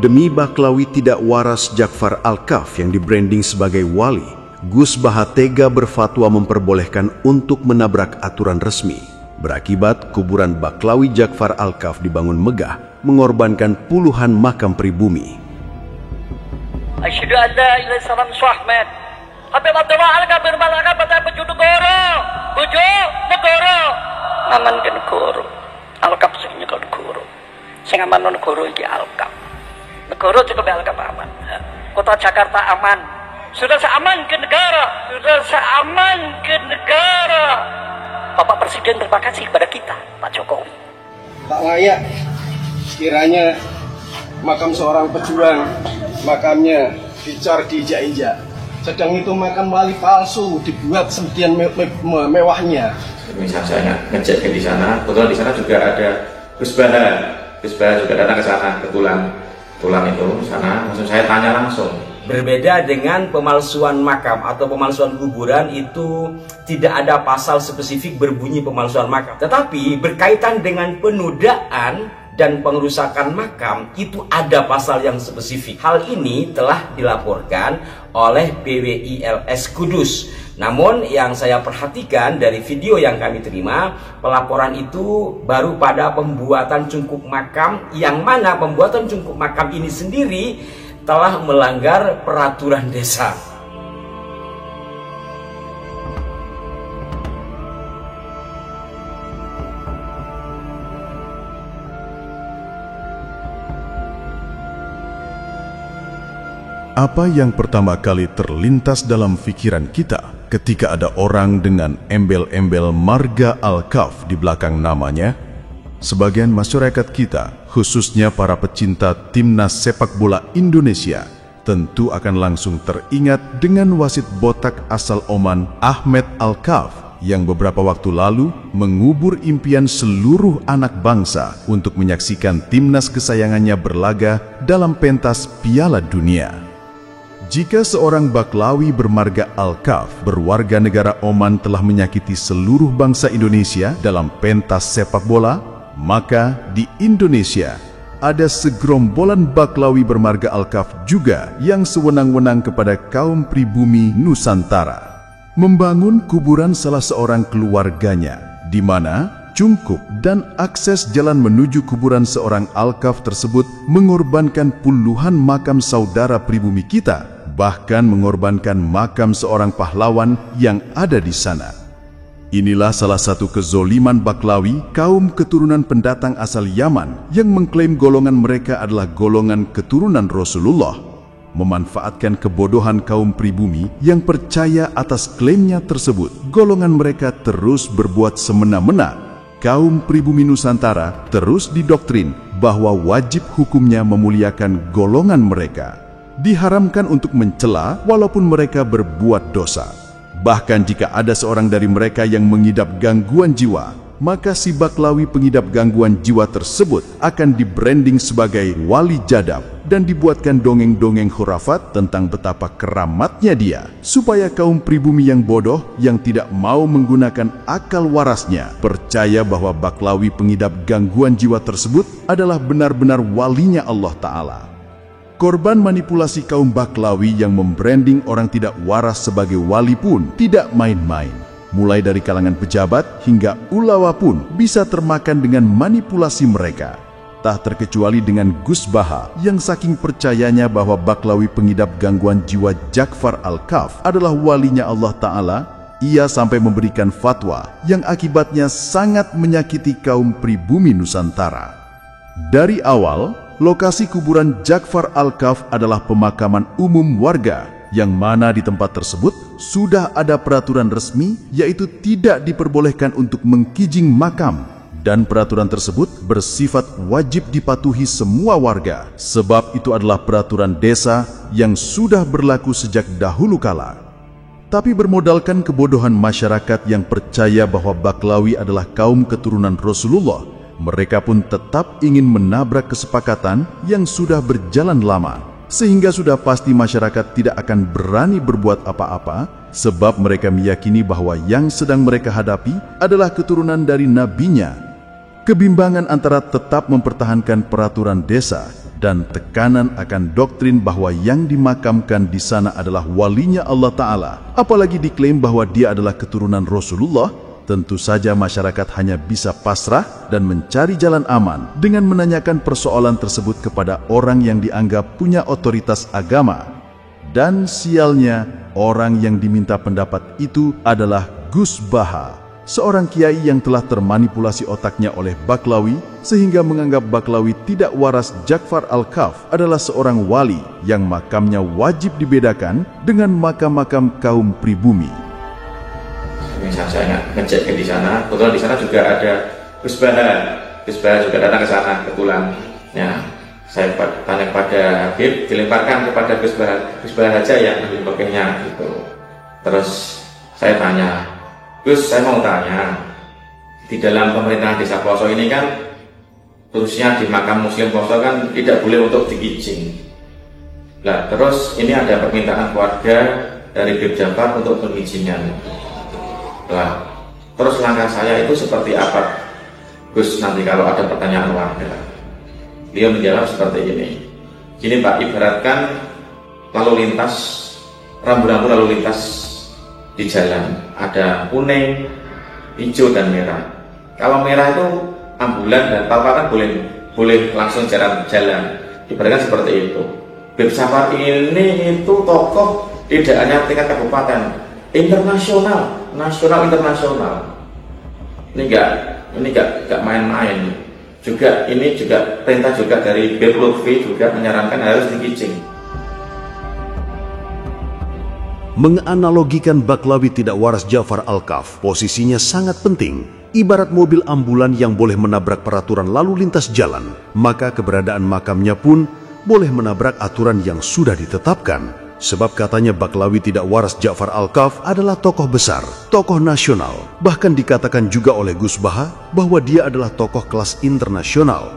Demi Baklawi tidak waras Jakfar Al-Kaf yang dibranding sebagai wali, Gus Baha tega berfatwa memperbolehkan untuk menabrak aturan resmi. Berakibat kuburan Baklawi Jakfar Al-Kaf dibangun megah, mengorbankan puluhan makam pribumi. Asyhadu an la ilaha illallah Muhammad. Habib Abdullah Al-Kaf bermalaikat pada bujuk negara. Bujuk negara. Aman ke negara. Al-Kaf sing nyekal negara. Sing aman negara iki Al-Kaf. Negara cukup Al-Kaf aman. Kota Jakarta aman. Sudah seaman ke negara. Sudah seaman ke negara. Bapak Presiden terima kasih kepada kita, Pak Jokowi. Tak layak kiranya makam seorang pejuang, makamnya dicar diinjak-injak. Sedang itu makam wali palsu dibuat sedemikian mewahnya. Misalnya ngecek di sana, kebetulan di sana juga ada Gus Baha. Gus Baha juga datang ke sana, kebetulan itu sana. Maksud saya tanya langsung. Berbeda dengan pemalsuan makam atau pemalsuan kuburan, itu tidak ada pasal spesifik berbunyi pemalsuan makam. Tetapi berkaitan dengan penodaan dan pengerusakan makam, itu ada pasal yang spesifik. Hal ini telah dilaporkan oleh PWILS Kudus. Namun yang saya perhatikan dari video yang kami terima, pelaporan itu baru pada pembuatan cungkup makam, yang mana pembuatan cungkup makam ini sendiri telah melanggar peraturan desa. Apa yang pertama kali terlintas dalam pikiran kita ketika ada orang dengan embel-embel Marga Al-Kaf di belakang namanya? Sebagian masyarakat kita, khususnya para pecinta timnas sepak bola Indonesia, tentu akan langsung teringat dengan wasit botak asal Oman Ahmed Al-Kaf yang beberapa waktu lalu mengubur impian seluruh anak bangsa untuk menyaksikan timnas kesayangannya berlaga dalam pentas Piala Dunia. Jika seorang Baklawi bermarga Al-Kaf berwarga negara Oman telah menyakiti seluruh bangsa Indonesia dalam pentas sepak bola, maka di Indonesia ada segerombolan Baklawi bermarga Al-Kaf juga yang sewenang-wenang kepada kaum pribumi Nusantara. Membangun kuburan salah seorang keluarganya, di mana cungkup dan akses jalan menuju kuburan seorang Al-Kaf tersebut mengorbankan puluhan makam saudara pribumi kita, bahkan mengorbankan makam seorang pahlawan yang ada di sana. Inilah salah satu kezoliman Baklawi, kaum keturunan pendatang asal Yaman yang mengklaim golongan mereka adalah golongan keturunan Rasulullah, memanfaatkan kebodohan kaum pribumi yang percaya atas klaimnya tersebut. Golongan mereka terus berbuat semena-mena. Kaum pribumi Nusantara terus didoktrin bahwa wajib hukumnya memuliakan golongan mereka. Diharamkan untuk mencela walaupun mereka berbuat dosa. Bahkan jika ada seorang dari mereka yang mengidap gangguan jiwa, maka si Baklawi pengidap gangguan jiwa tersebut akan dibranding sebagai wali jadab dan dibuatkan dongeng-dongeng khurafat tentang betapa keramatnya dia, supaya kaum pribumi yang bodoh yang tidak mau menggunakan akal warasnya percaya bahwa Baklawi pengidap gangguan jiwa tersebut adalah benar-benar walinya Allah Ta'ala. Korban manipulasi kaum Baklawi yang membranding orang tidak waras sebagai wali pun tidak main-main. Mulai dari kalangan pejabat hingga ulama pun bisa termakan dengan manipulasi mereka. Tak terkecuali dengan Gus Baha yang saking percayanya bahwa Baklawi pengidap gangguan jiwa Jakfar Al-Kaf adalah walinya Allah Ta'ala, ia sampai memberikan fatwa yang akibatnya sangat menyakiti kaum pribumi Nusantara. Dari awal, lokasi kuburan Jakfar Al-Kaf adalah pemakaman umum warga, yang mana di tempat tersebut sudah ada peraturan resmi, yaitu tidak diperbolehkan untuk mengkijing makam. Dan peraturan tersebut bersifat wajib dipatuhi semua warga, sebab itu adalah peraturan desa yang sudah berlaku sejak dahulu kala. Tapi bermodalkan kebodohan masyarakat yang percaya bahwa Baklawi adalah kaum keturunan Rasulullah, mereka pun tetap ingin menabrak kesepakatan yang sudah berjalan lama, sehingga sudah pasti masyarakat tidak akan berani berbuat apa-apa, sebab mereka meyakini bahwa yang sedang mereka hadapi adalah keturunan dari nabinya. Kebimbangan antara tetap mempertahankan peraturan desa dan tekanan akan doktrin bahwa yang dimakamkan di sana adalah walinya Allah Ta'ala, apalagi diklaim bahwa dia adalah keturunan Rasulullah, tentu saja masyarakat hanya bisa pasrah dan mencari jalan aman dengan menanyakan persoalan tersebut kepada orang yang dianggap punya otoritas agama. Dan sialnya, orang yang diminta pendapat itu adalah Gus Baha, seorang kiai yang telah termanipulasi otaknya oleh Baklawi sehingga menganggap Baklawi tidak waras Ja'far Al-Kaf adalah seorang wali yang makamnya wajib dibedakan dengan makam-makam kaum pribumi. Misal saya ngecek di sana, kebetulan di sana juga ada Gus Baha. Gus Baha juga datang ke sana kebetulan. Ya, saya tanya kepada Habib, dilemparkan kepada Gus Baha aja yang lebih pakainya gitu. Terus saya tanya, Gus, saya mau tanya, di dalam pemerintahan desa Ploso ini kan, khususnya di makam Muslim Ploso kan tidak boleh untuk dikijing. Nah, terus ini ada permintaan keluarga dari Habib Ja'far untuk pengizingan. Nah, terus langkah saya itu seperti apa, Gus, nanti kalau ada pertanyaan warga? Dia menjawab seperti ini. Gini Pak, ibaratkan lalu lintas, rambu-rambu lalu lintas di jalan, ada kuning, hijau dan merah. Kalau merah itu ambulan dan paparan boleh langsung jalan. Ibaratkan seperti itu. Habib Ja'far ini itu tokoh tidak hanya tingkat kabupaten, internasional, nasional internasional. Ini enggak main-main. Ini juga perintah juga dari Habib Lutfi juga menyarankan harus dikijing. Menganalogikan Baklawi tidak waras Ja'far Al-Kaf, posisinya sangat penting. Ibarat mobil ambulan yang boleh menabrak peraturan lalu lintas jalan, maka keberadaan makamnya pun boleh menabrak aturan yang sudah ditetapkan. Sebab katanya Baklawi tidak waras Ja'far Al-Kaf adalah tokoh besar, tokoh nasional. Bahkan dikatakan juga oleh Gus Baha bahwa dia adalah tokoh kelas internasional.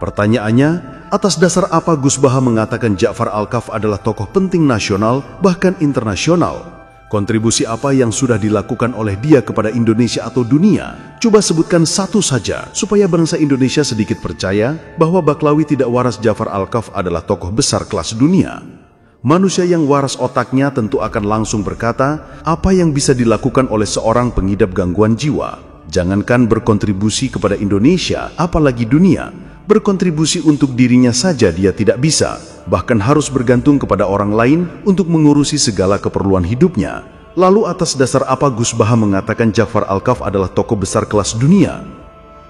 Pertanyaannya, atas dasar apa Gus Baha mengatakan Ja'far Al-Kaf adalah tokoh penting nasional, bahkan internasional? Kontribusi apa yang sudah dilakukan oleh dia kepada Indonesia atau dunia? Coba sebutkan satu saja, supaya bangsa Indonesia sedikit percaya bahwa Baklawi tidak waras Ja'far Al-Kaf adalah tokoh besar kelas dunia. Manusia yang waras otaknya tentu akan langsung berkata apa yang bisa dilakukan oleh seorang pengidap gangguan jiwa. Jangankan berkontribusi kepada Indonesia, apalagi dunia. Berkontribusi untuk dirinya saja dia tidak bisa, bahkan harus bergantung kepada orang lain untuk mengurusi segala keperluan hidupnya. Lalu atas dasar apa Gus Baha mengatakan Ja'far Al-Kaf adalah tokoh besar kelas dunia?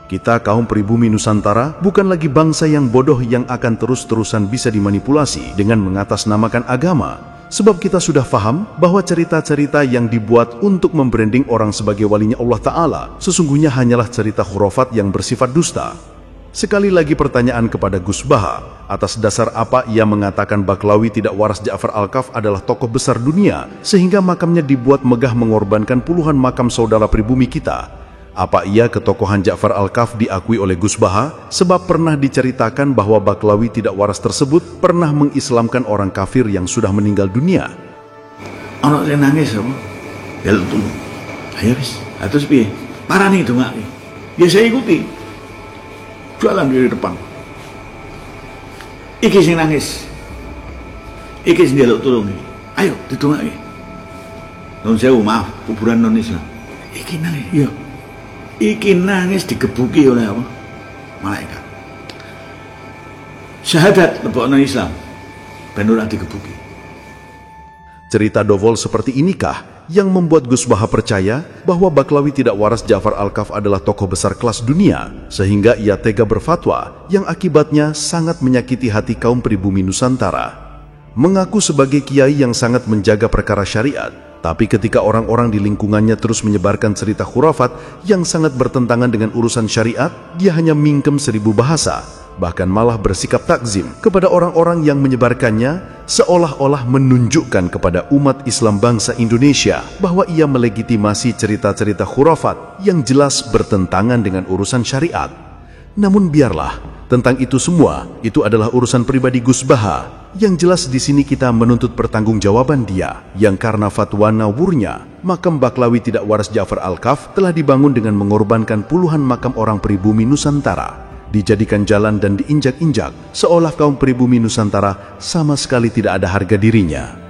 Kita kaum pribumi Nusantara bukan lagi bangsa yang bodoh yang akan terus-terusan bisa dimanipulasi dengan mengatasnamakan agama. Sebab kita sudah paham bahwa cerita-cerita yang dibuat untuk membranding orang sebagai walinya Allah Ta'ala sesungguhnya hanyalah cerita khurafat yang bersifat dusta. Sekali lagi pertanyaan kepada Gus Baha, atas dasar apa ia mengatakan Baklawi tidak waras Ja'far Al-Kaf adalah tokoh besar dunia sehingga makamnya dibuat megah mengorbankan puluhan makam saudara pribumi kita? Apa iya ketokohan Ja'far Al-Kaf diakui oleh Gus Baha sebab pernah diceritakan bahwa Baklawi tidak waras tersebut pernah mengislamkan orang kafir yang sudah meninggal dunia? Anak saya nangis apa? Ya lu tunggu. Ayo bis, terus piye? Parah nih itu nggak? Ya saya ikuti. Jualan di depan. Iki sing nangis. Iki sing njaluk tulung. Ayo ditungaki. Non sewu maaf, kuburan non Islam. Iki nangis, iya. Iki nangis digebuki oleh apa? Malaikat. Syahadat lebokno Islam. Ben ora digebuki. Cerita dovol seperti inikah yang membuat Gus Baha percaya bahwa Baklawi tidak waras Ja'far Al-Kaf adalah tokoh besar kelas dunia sehingga ia tega berfatwa yang akibatnya sangat menyakiti hati kaum pribumi Nusantara? Mengaku sebagai kiai yang sangat menjaga perkara syariat, tapi ketika orang-orang di lingkungannya terus menyebarkan cerita khurafat yang sangat bertentangan dengan urusan syariat, dia hanya mingkem 1000 bahasa, bahkan malah bersikap takzim kepada orang-orang yang menyebarkannya, seolah-olah menunjukkan kepada umat Islam bangsa Indonesia bahwa ia melegitimasi cerita-cerita khurafat yang jelas bertentangan dengan urusan syariat. Namun biarlah, tentang itu semua, itu adalah urusan pribadi Gus Baha. Yang jelas di sini kita menuntut pertanggungjawaban dia, yang karena fatwa nawurnya, makam Baklawi tidak waras Ja'far Al-Kaf telah dibangun dengan mengorbankan puluhan makam orang pribumi Nusantara. dijadikan jalan dan diinjak-injak, seolah kaum pribumi Nusantara sama sekali tidak ada harga dirinya.